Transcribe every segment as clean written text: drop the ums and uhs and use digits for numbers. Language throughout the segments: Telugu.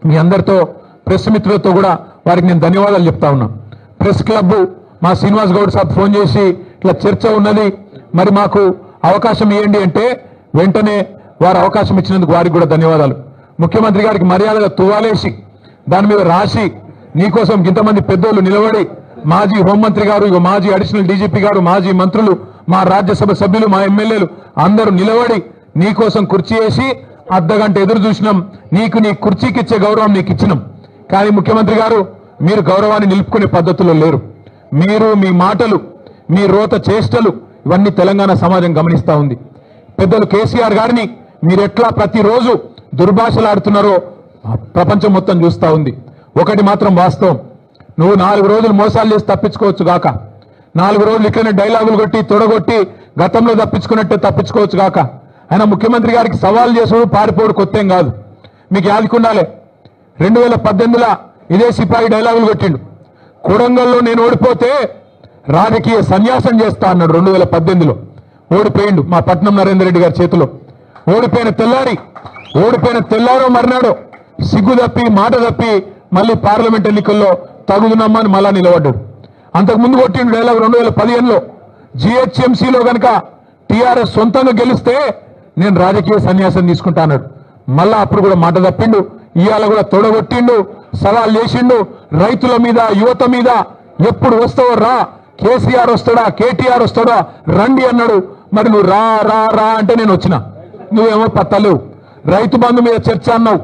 మీ అందరితో ప్రెస్ మిత్రులతో కూడా వారికి నేను ధన్యవాదాలు చెప్తా ఉన్నా. ప్రెస్ క్లబ్ మా శ్రీనివాస్ గౌడ్ సాబ్ ఫోన్ చేసి ఇట్లా చర్చ ఉన్నది, మరి మాకు అవకాశం ఇవ్వండి అంటే వెంటనే వారు అవకాశం ఇచ్చినందుకు వారికి కూడా ధన్యవాదాలు. ముఖ్యమంత్రి గారికి మర్యాదగా తువాలేసి దాని మీద రాసి నీకోసం ఇంతమంది పెద్దోళ్ళు నిలబడి, మాజీ హోంమంత్రి గారు, మాజీ అడిషనల్ డీజీపీ గారు, మాజీ మంత్రులు, మా రాజ్యసభ సభ్యులు, మా ఎమ్మెల్యేలు అందరూ నిలబడి నీకోసం కుర్చీ వేసి అర్ధగంట ఎదురు చూసినాం. నీకు నీ కుర్చీకి ఇచ్చే గౌరవం నీకు ఇచ్చినాం. కానీ ముఖ్యమంత్రి గారు మీరు గౌరవాన్ని నిలుపుకునే పద్ధతుల్లో లేరు. మీరు మీ మాటలు, మీ రోత చేష్టలు ఇవన్నీ తెలంగాణ సమాజం గమనిస్తా ఉంది. పెద్దలు కేసీఆర్ గారిని మీరు ఎట్లా ప్రతిరోజు దుర్భాషలాడుతున్నారో ప్రపంచం మొత్తం చూస్తా ఉంది. ఒకటి మాత్రం వాస్తవం, నువ్వు 4 రోజులు మోసాలు చేసి తప్పించుకోవచ్చు గాక, 4 రోజులు ఇట్లనే డైలాగులు కొట్టి తొడగొట్టి గతంలో తప్పించుకున్నట్టే తప్పించుకోవచ్చు గాక. ఆయన ముఖ్యమంత్రి గారికి సవాల్ చేసుడు పారిపోడు కొత్తేం కాదు. మీకు యాదికుండాలే, 2018లో ఇదే సిపాయి డైలాగులు కొట్టిండు. కొడంగల్లో నేను ఓడిపోతే రాజకీయ సన్యాసం చేస్తా అన్నాడు. 2018లో ఓడిపోయిండు మా పట్నం నరేందర్ రెడ్డి గారి చేతిలో. ఓడిపోయిన తెల్లారో మర్నాడో సిగ్గు తప్పి మాట తప్పి మళ్ళీ పార్లమెంట్ ఎన్నికల్లో తగుదునమ్మని మళ్ళా నిలబడ్డాడు. అంతకుముందు కొట్టిండు డైలాగ్ 2015లో జిహెచ్ఎంసీలో కనుక టీఆర్ఎస్ సొంతంగా గెలిస్తే నేను రాజకీయ సన్యాసం తీసుకుంటా అన్నాడు. మళ్ళా అప్పుడు కూడా మాట తప్పిండు. ఇవాళ కూడా తొడగొట్టిండు, సవాల్ చేసిండు. రైతుల మీద, యువత మీద ఎప్పుడు వస్తావో రా, కేసీఆర్ వస్తాడా, కేటీఆర్ వస్తాడా రండి అన్నాడు. మరి నువ్వు రా రా రా అంటే నేను వచ్చిన, నువ్వేమో పత్తలేవు. రైతు బంధు మీద చర్చ అన్నావు,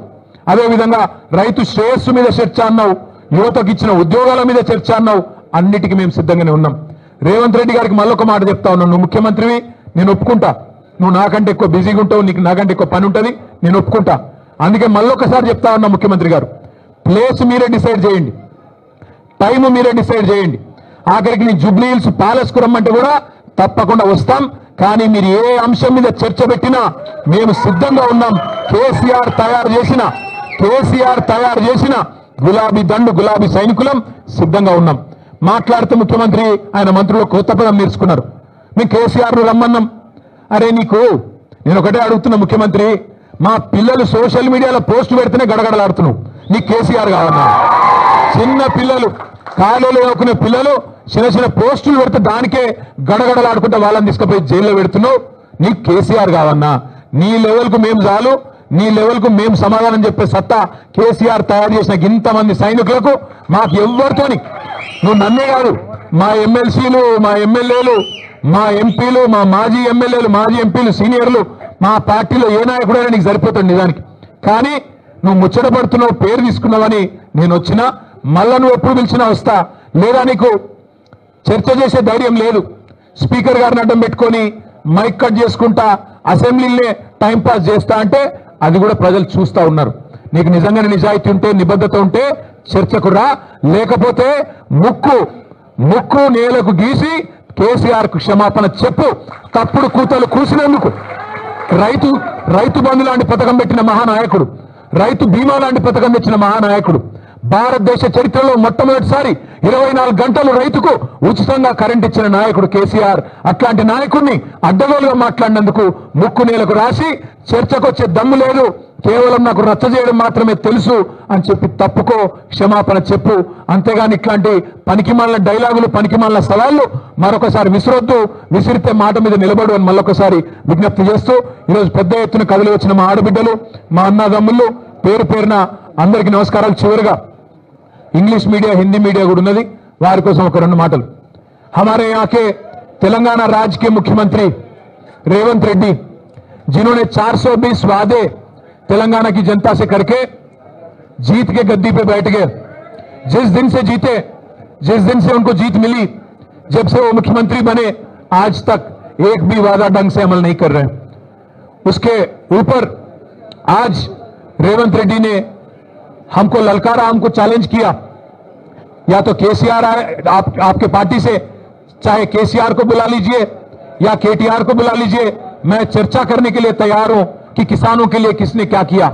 అదేవిధంగా రైతు శ్రేయస్సు మీద చర్చ అన్నావు, యువతకు ఇచ్చిన ఉద్యోగాల మీద చర్చ అన్నావు. అన్నిటికీ మేము సిద్ధంగానే ఉన్నాం. రేవంత్ రెడ్డి గారికి మళ్ళొక మాట చెప్తా ఉన్నాను, నువ్వు ముఖ్యమంత్రివి, నేను ఒప్పుకుంటా. నువ్వు నాకంటే ఎక్కువ బిజీగా ఉంటావు, నీకు నాకంటే ఎక్కువ పని ఉంటుంది, నేను ఒప్పుకుంటా. అందుకే మళ్ళొకసారి చెప్తా ఉన్నా, ముఖ్యమంత్రి గారు ప్లేస్ మీరే డిసైడ్ చేయండి, టైం మీరే డిసైడ్ చేయండి. ఆఖరికి నీ జూబ్లీ హిల్స్ ప్యాలెస్ కు రమ్మంటే కూడా తప్పకుండా వస్తాం. కానీ మీరు ఏ అంశం మీద చర్చ పెట్టినా మేము సిద్ధంగా ఉన్నాం. కేసీఆర్ తయారు చేసిన గులాబీ దండు, గులాబీ సైనికులం సిద్ధంగా ఉన్నాం. మాట్లాడుతూ ముఖ్యమంత్రి ఆయన మంత్రులు కొత్త పదం నేర్చుకున్నారు. మేము కేసీఆర్ రమ్మన్నాం. అరే నీకు నేను ఒకటే అడుగుతున్నా ముఖ్యమంత్రి, మా పిల్లలు సోషల్ మీడియాలో పోస్ట్ పెడితేనే గడగడలాడుతున్నావు, నీకు కేసీఆర్ కావన్నా? చిన్న పిల్లలు, కాలేలు చదువుకునే పిల్లలు చిన్న పోస్టులు పెడితే దానికే గడగడలాడుకుంటే వాళ్ళని తీసుకుపోయి జైల్లో పెడుతున్నావు, నీకు కేసీఆర్ కావన్నా? నీ లెవెల్కు మేము చాలు, నీ లెవెల్కు మేము సమాధానం చెప్పే సత్తా కేసీఆర్ తయారు చేసిన ఇంతమంది సైనికులకు మాకు ఎవ్వరితోని, నువ్వు నన్నే కాదు, మా ఎమ్మెల్సీలు, మా ఎమ్మెల్యేలు, మా ఎంపీలు, మా మాజీ ఎమ్మెల్యేలు, మాజీ ఎంపీలు, సీనియర్లు, మా పార్టీలో ఏ నాయకుడైనా నీకు సరిపోతాడు నిజానికి. కానీ నువ్వు ముచ్చటపడుతున్నావు, పేరు తీసుకున్నావని నేను వచ్చినా, మళ్ళా నువ్వు ఎప్పుడు పిలిచినా వస్తా. లేదా నీకు చర్చ చేసే ధైర్యం లేదు, స్పీకర్ గారిని అడ్డం పెట్టుకొని మైక్ కట్ చేసుకుంటా అసెంబ్లీలే టైంపాస్ చేస్తా అంటే అది కూడా ప్రజలు చూస్తా ఉన్నారు. నీకు నిజంగానే నిజాయితీ ఉంటే, నిబద్ధత ఉంటే చర్చకు రా, లేకపోతే ముక్కు నేలకు గీసి కేసీఆర్ కు క్షమాపణ చెప్పు. తప్పుడు కూతలు కూసినందుకు రైతు బంధు లాంటి పథకం పెట్టిన మహానాయకుడు, రైతు బీమా లాంటి పథకం తెచ్చిన మహానాయకుడు, భారతదేశ చరిత్రలో మొట్టమొదటిసారి 24 గంటలు రైతుకు ఉచితంగా కరెంట్ ఇచ్చిన నాయకుడు కేసీఆర్. అట్లాంటి నాయకుడిని అడ్డగోలుగా మాట్లాడినందుకు ముక్కు నేలకు రాసి చర్చకు వచ్చే దమ్ము లేదు, కేవలం నాకు రచ్చ చేయడం మాత్రమే తెలుసు అని చెప్పి తప్పుకో, క్షమాపణ చెప్పు. అంతేగాని ఇట్లాంటి పనికిమాలిన డైలాగులు, పనికిమాలిన సవాళ్లు మరొకసారి విసిరొద్దు. విసిరితే మాట మీద నిలబడు అని మళ్ళొకసారి విజ్ఞప్తి చేస్తూ, ఈరోజు పెద్ద ఎత్తున కదిలి వచ్చిన మా ఆడబిడ్డలు, మా అన్నదమ్ముళ్ళు పేరు పేరున అందరికీ నమస్కారాలు. చివరిగా इंग्लिश मीडिया, हिंदी मीडिया కూడా ఉన్నది, వారి కోసం ఒక రెండు మాటలు. हमारे यहाँ के तेलंगाना राज्य के मुख्यमंत्री रेवंत रेड्डी, जिन्होंने 420 वादे तेलंगाना की जनता से करके जीत के गद्दी पे बैठ गए, जिस दिन से जीते, जिस दिन से उनको जीत मिली, जब से वो मुख्यमंत्री बने आज तक एक भी वादा ढंग से अमल नहीं कर रहे। उसके ऊपर आज रेवंत रेड्डी ने हमको ललकारा, हमको चैलेंज किया, या तो केसीआर आए आपके पार्टी से, चाहे केसीआर को बुला लीजिए या केटीआर को बुला लीजिए, मैं चर्चा करने के लिए तैयार हूं कि किसानों के लिए किसने क्या किया,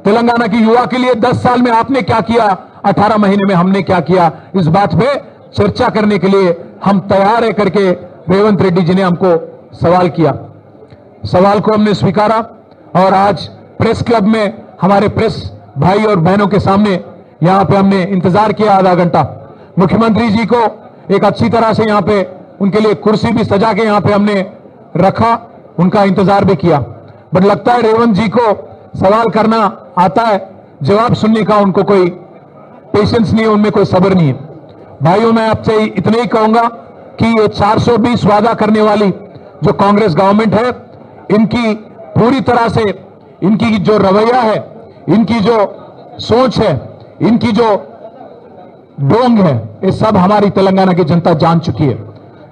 तेलंगाना की युवा के लिए 10 साल में आपने क्या किया, 18 महीने में हमने क्या किया, इस बात पे चर्चा करने के लिए हम तैयार है करके रेवंत रेड्डी जी ने हमको सवाल किया। सवाल को हमने स्वीकारा और आज प्रेस क्लब में हमारे प्रेस भाई और बहनों के सामने यहां पे हमने इंतजार किया आधा घंटा। मुख्यमंत्री जी को एक अच्छी तरह से यहां पे उनके लिए कुर्सी भी सजा के यहां पे हमने रखा, उनका इंतजार भी किया। बट लगता है रेवंत जी को सवाल करना आता है, जवाब सुनने का उनको कोई पेशेंस नहीं है, उनमें कोई सब्र नहीं है। भाइयों, मैं आपसे इतना ही कहूंगा कि ये 420 वादा करने वाली जो कांग्रेस गवर्नमेंट है, इनकी पूरी तरह से इनकी जो रवैया है, इनकी जो सोच है, इनकी जो ढोंग है, ये सब हमारी तेलंगाना की जनता जान चुकी है।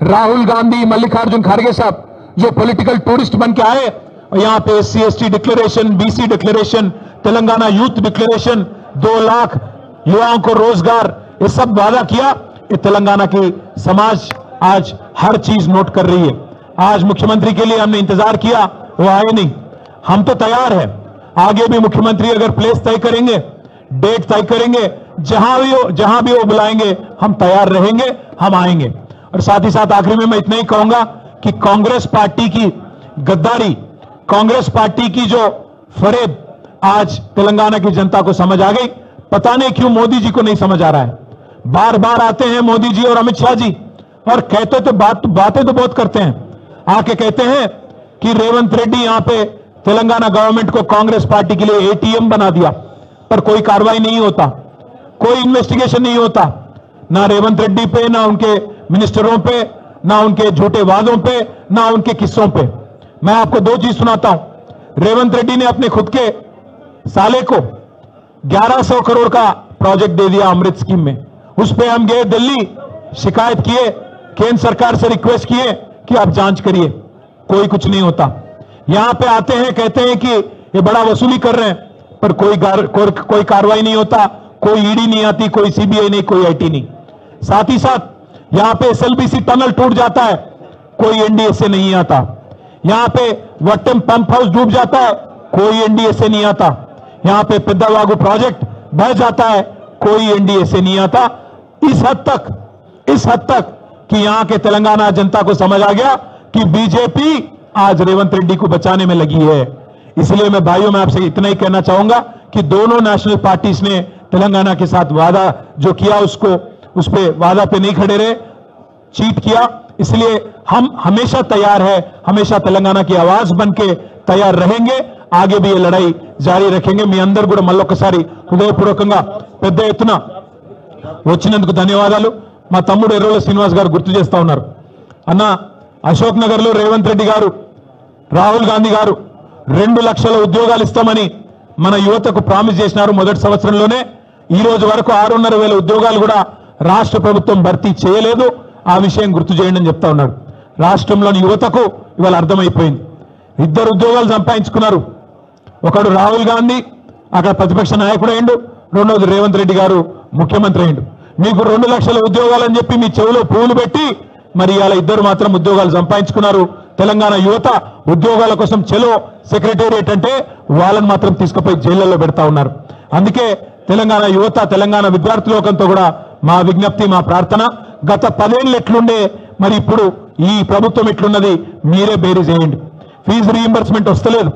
राहुल गांधी, मल्लिकार्जुन खड़गे साहब जो पॉलिटिकल टूरिस्ट बन के आए, यहां पे SC ST declaration, BC declaration, Telangana youth declaration, 2 lakh युवाओं को रोजगार, ये सब वादा किया। ये तेलंगाना की समाज आज हर चीज नोट कर रही है। आज मुख्यमंत्री के लिए हमने इंतजार किया, वो आए नहीं। हम तो तैयार है, आगे भी मुख्यमंत्री अगर प्लेस तय करेंगे, डेट तय करेंगे, जहां भी वो बुलाएंगे हम तैयार रहेंगे, हम आएंगे। और साथ ही साथ आखिरी में मैं इतना ही कहूंगा कि कांग्रेस पार्टी की गद्दारी, कांग्रेस पार्टी की जो फरेब आज तेलंगाना की जनता को समझ आ गई। पता नहीं क्यों मोदी जी को नहीं समझ आ रहा है। बार बार आते हैं मोदी जी और अमित शाह जी और कहते तो बातें तो बहुत करते हैं, आके कहते हैं कि रेवंत रेड्डी यहां पे तेलंगाना गवर्नमेंट को कांग्रेस पार्टी के लिए ATM बना दिया, पर कोई कार्रवाई नहीं होता, कोई इन्वेस्टिगेशन नहीं होता, ना रेवंत रेड्डी पे, ना उनके मिनिस्टरों पे, ना उनके झूठे वादों पे, ना उनके किस्सों पे। मैं आपको 2 चीज सुनाता हूं। रेवंत रेड्डी ने अपने खुद के साले को 1100 करोड़ का प्रोजेक्ट दे दिया अमृत स्कीम में। उस पे हम गए दिल्ली, शिकायत किए, केंद्र सरकार से रिक्वेस्ट किए कि आप जांच करिए, कोई कुछ नहीं होता। यहां पे आते हैं, कहते हैं कि ये बड़ा वसूली कर रहे हैं, पर कोई कार्रवाई नहीं होता, कोई ED नहीं आती, कोई CBI नहीं, कोई IT नहीं। साथ ही साथ यहां पे SLBC टनल टूट जाता है, कोई NDSA नहीं आता। यहां पे वट्टम पंप हाउस डूब जाता है, कोई NDSA नहीं आता। यहां पे पेद्दावागु प्रोजेक्ट बह जाता है, कोई NDSA नहीं आता। इस हद तक कि यहां के तेलंगाना जनता को समझ आ गया कि बीजेपी आज रेवंत रेड्डी को बचाने में लगी है। इसलिए मैं भाइयों में आपसे इतना ही कहना चाहूंगा कि दोनों नेशनल पार्टीज ने तेलंगाना के साथ वादा जो किया उस पे वादा पे नहीं खड़े रहे, चीट किया। इसलिए हम हमेशा तैयार है, हमेशा तेलंगाना की आवाज बन के तैयार रहेंगे, आगे भी ये लड़ाई जारी रखेंगे। మీ అందరూ కూడా మళ్ళొకసారి హృదయపూర్వకంగా పెద్ద ఎత్తున వచ్చినందుకు ధన్యవాదాలు। మా తమ్ముడు ఎర్రోల శ్రీనివాస్ గారు గుర్తు చేస్తా ఉన్నారు, అన్న అశోక్ నగర్ లో రేవంత్ రెడ్డి గారు, రాహుల్ గాంధీ గారు 2 లక్షల ఉద్యోగాలు ఇస్తామని మన యువతకు ప్రామిస్ చేసినారు మొదటి సంవత్సరంలోనే। ఈ రోజు వరకు 6,500 ఉద్యోగాలు కూడా రాష్ట్ర ప్రభుత్వం భర్తీ చేయలేదు। ఆ విషయం గుర్తు చేయండి అని చెప్తా ఉన్నారు। రాష్ట్రంలోని యువతకు ఇవాళ అర్థమైపోయింది, 2 ఉద్యోగాలు సంపాదించుకున్నారు। ఒకడు రాహుల్ గాంధీ అక్కడ ప్రతిపక్ష నాయకుడు అయిండు, రెండోది రేవంత్ రెడ్డి గారు ముఖ్యమంత్రి అయిండు। మీకు 2 లక్షల ఉద్యోగాలని చెప్పి మీ చెవులో పువ్వులు పెట్టి మరి ఇవాళ 2 మాత్రం ఉద్యోగాలు సంపాదించుకున్నారు। తెలంగాణ యువత ఉద్యోగాల కోసం చెలో సెక్రటేరియట్ అంటే వాళ్ళని మాత్రం తీసుకుపోయి జైళ్లలో పెడతా ఉన్నారు। అందుకే తెలంగాణ యువత, తెలంగాణ విద్యార్థి లోకంతో కూడా మా విజ్ఞప్తి, మా ప్రార్థన, గత 10 ఏళ్ళు ఎట్లుండే మరి ఇప్పుడు ఈ ప్రభుత్వం ఎట్లున్నది మీరే బేరీ చేయండి। ఫీజు రీయింబర్స్మెంట్ వస్తలేదు,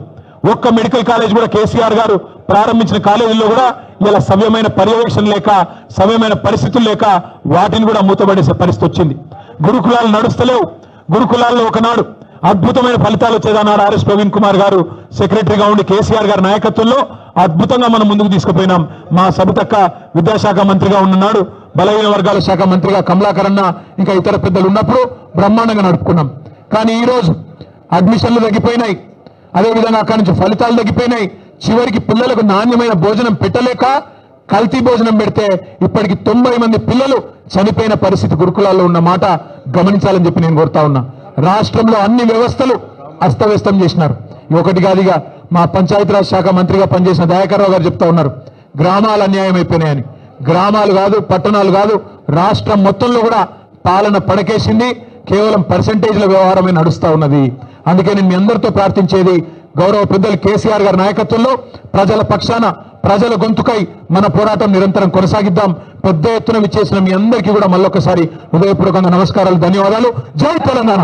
ఒక్క మెడికల్ కాలేజ్ కూడా కేసీఆర్ గారు ప్రారంభించిన కాలేజీల్లో కూడా ఇలా సవ్యమైన పర్యవేక్షణ లేక, సవ్యమైన పరిస్థితులు లేక వాటిని కూడా మూతపడేసే పరిస్థితి వచ్చింది। గురుకులాలు నడుస్తలేవు। గురుకులాల్లో ఒకనాడు అద్భుతమైన ఫలితాలు వచ్చేదన్నాడు RS ప్రవీణ్ కుమార్ గారు సెక్రటరీగా ఉండి కేసీఆర్ గారి నాయకత్వంలో అద్భుతంగా మనం ముందుకు తీసుకుపోయినాం। మా సబితక్క విద్యాశాఖ మంత్రిగా ఉన్నాడు, బలహీన వర్గాల శాఖ మంత్రిగా కమలాకర్ అన్న ఇంకా ఇతర పెద్దలు ఉన్నప్పుడు బ్రహ్మాండంగా నడుపుకున్నాం। కానీ ఈ రోజు అడ్మిషన్లు తగ్గిపోయినాయి, అదేవిధంగా అక్కడి నుంచి ఫలితాలు తగ్గిపోయినాయి। చివరికి పిల్లలకు నాణ్యమైన భోజనం పెట్టలేక కల్తీ భోజనం పెడితే ఇప్పటికి 90 మంది పిల్లలు చనిపోయిన పరిస్థితి గురుకులాల్లో ఉన్న మాట గమనించాలని చెప్పి నేను కోరుతా ఉన్నా। రాష్ట్రంలో అన్ని వ్యవస్థలు అస్తవ్యస్తం చేసినారు। ఒకటి కాదుగా మా పంచాయతీరాజ్ శాఖ మంత్రిగా పనిచేసిన దయాకర్ రావు గారు చెప్తా ఉన్నారు, గ్రామాలు అన్యాయం అయిపోయినాయని। గ్రామాలు కాదు, పట్టణాలు కాదు, రాష్ట్రం మొత్తంలో కూడా పాలన పడకేసింది, కేవలం పర్సెంటేజ్ల వ్యవహారమే నడుస్తా ఉన్నది। అందుకే నేను మీ అందరితో ప్రార్థించేది, గౌరవ పెద్దలు కేసీఆర్ గారి నాయకత్వంలో ప్రజల పక్షాన, ప్రజల గొంతుకై మన పోరాటం నిరంతరం కొనసాగిద్దాం। పెద్ద ఎత్తున విచ్చేసిన మీ అందరికీ కూడా మళ్ళొకసారి హృదయపూర్వకంగా నమస్కారాలు, ధన్యవాదాలు। జై తెలంగాణ।